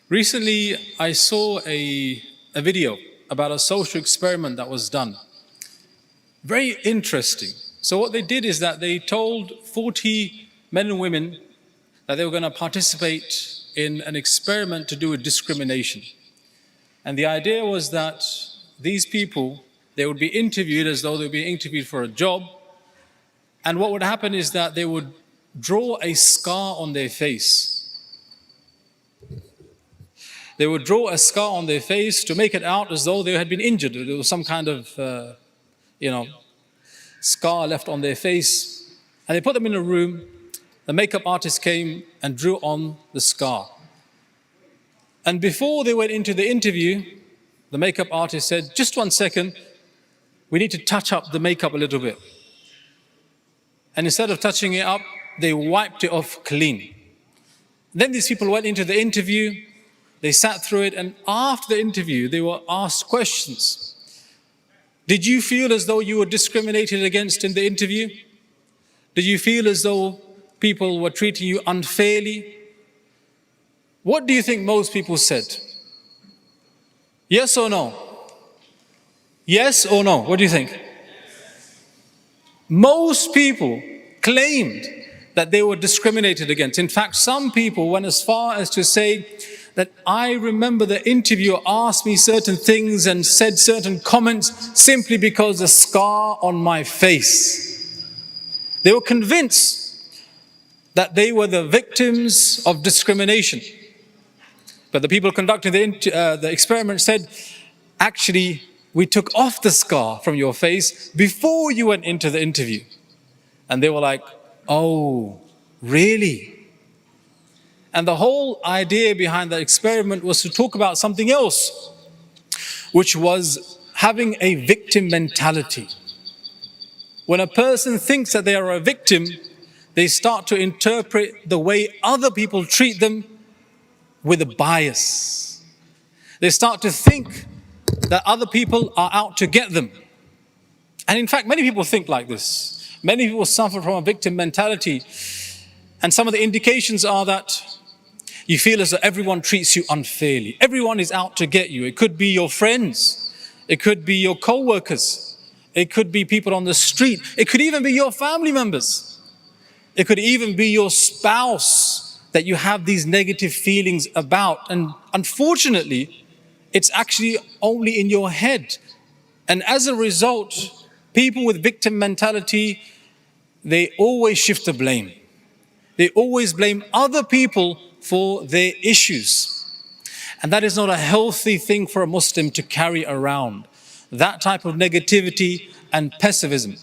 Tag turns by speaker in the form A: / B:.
A: Recently, I saw a video about a social experiment that was done. Very interesting. So what they did is that they told 40 men and women that they were going to participate in an experiment to do with discrimination. And the idea was that these people, they would be interviewed as though they were being interviewed for a job. And what would happen is that they would draw a scar on their face. They would draw a scar on their face to make it out as though they had been injured. There was some kind of, scar left on their face. And they put them in a room. The makeup artist came and drew on the scar. And before they went into the interview, the makeup artist said, "Just 1 second, we need to touch up the makeup a little bit." And instead of touching it up, they wiped it off clean. Then these people went into the interview. They sat through it, and after the interview, they were asked questions. Did you feel as though you were discriminated against in the interview? Did you feel as though people were treating you unfairly? What do you think most people said? Yes or no? Yes or no? What do you think? Most people claimed that they were discriminated against. In fact, some people went as far as to say that I remember the interviewer asked me certain things and said certain comments simply because the scar on my face. They were convinced that they were the victims of discrimination. But the people conducting the experiment said, actually, we took off the scar from your face before you went into the interview. And they were like, oh, really? And the whole idea behind that experiment was to talk about something else, which was having a victim mentality. When a person thinks that they are a victim, they start to interpret the way other people treat them with a bias. They start to think that other people are out to get them. And in fact, many people think like this. Many people suffer from a victim mentality. And some of the indications are that you feel as though everyone treats you unfairly. Everyone is out to get you. It could be your friends. It could be your co-workers. It could be people on the street. It could even be your family members. It could even be your spouse that you have these negative feelings about. And unfortunately, it's actually only in your head. And as a result, people with victim mentality, they always shift the blame. They always blame other people for their issues. And that is not a healthy thing for a Muslim to carry around. That type of negativity and pessimism.